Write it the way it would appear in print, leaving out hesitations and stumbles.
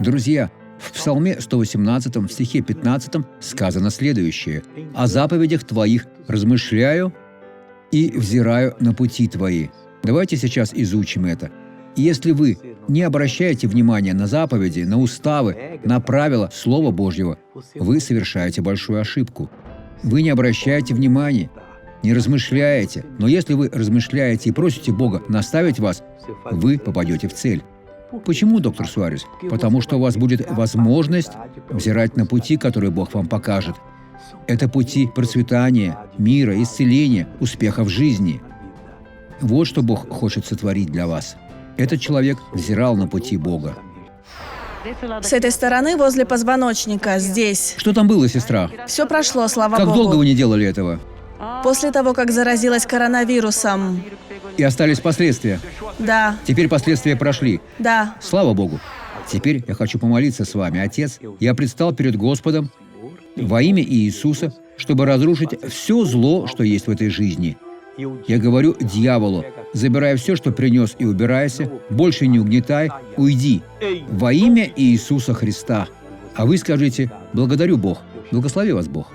Друзья, в Псалме 118, в стихе 15 сказано следующее: «О заповедях Твоих размышляю и взираю на пути Твои». Давайте сейчас изучим это. Если вы не обращаете внимания на заповеди, на уставы, на правила Слова Божьего, вы совершаете большую ошибку. Вы не обращаете внимания, не размышляете. Но если вы размышляете и просите Бога наставить вас, вы попадете в цель. Почему, доктор Суарес? Потому что у вас будет возможность взирать на пути, которые Бог вам покажет. Это пути процветания, мира, исцеления, успеха в жизни. Вот что Бог хочет сотворить для вас. Этот человек взирал на пути Бога. С этой стороны, возле позвоночника, здесь. Что там было, сестра? Все прошло, слава Как Богу. долго вы не делали этого? После того, как заразилась коронавирусом. И остались последствия? Да, Теперь последствия прошли. да. Слава Богу! Теперь я хочу помолиться с вами. Отец, я предстал перед Господом во имя Иисуса, чтобы разрушить все зло, что есть в этой жизни. Я говорю дьяволу: забирай все, что принес, и убирайся, больше не угнетай, уйди во имя Иисуса Христа. А вы скажите: благодарю Бог, благослови вас Бог.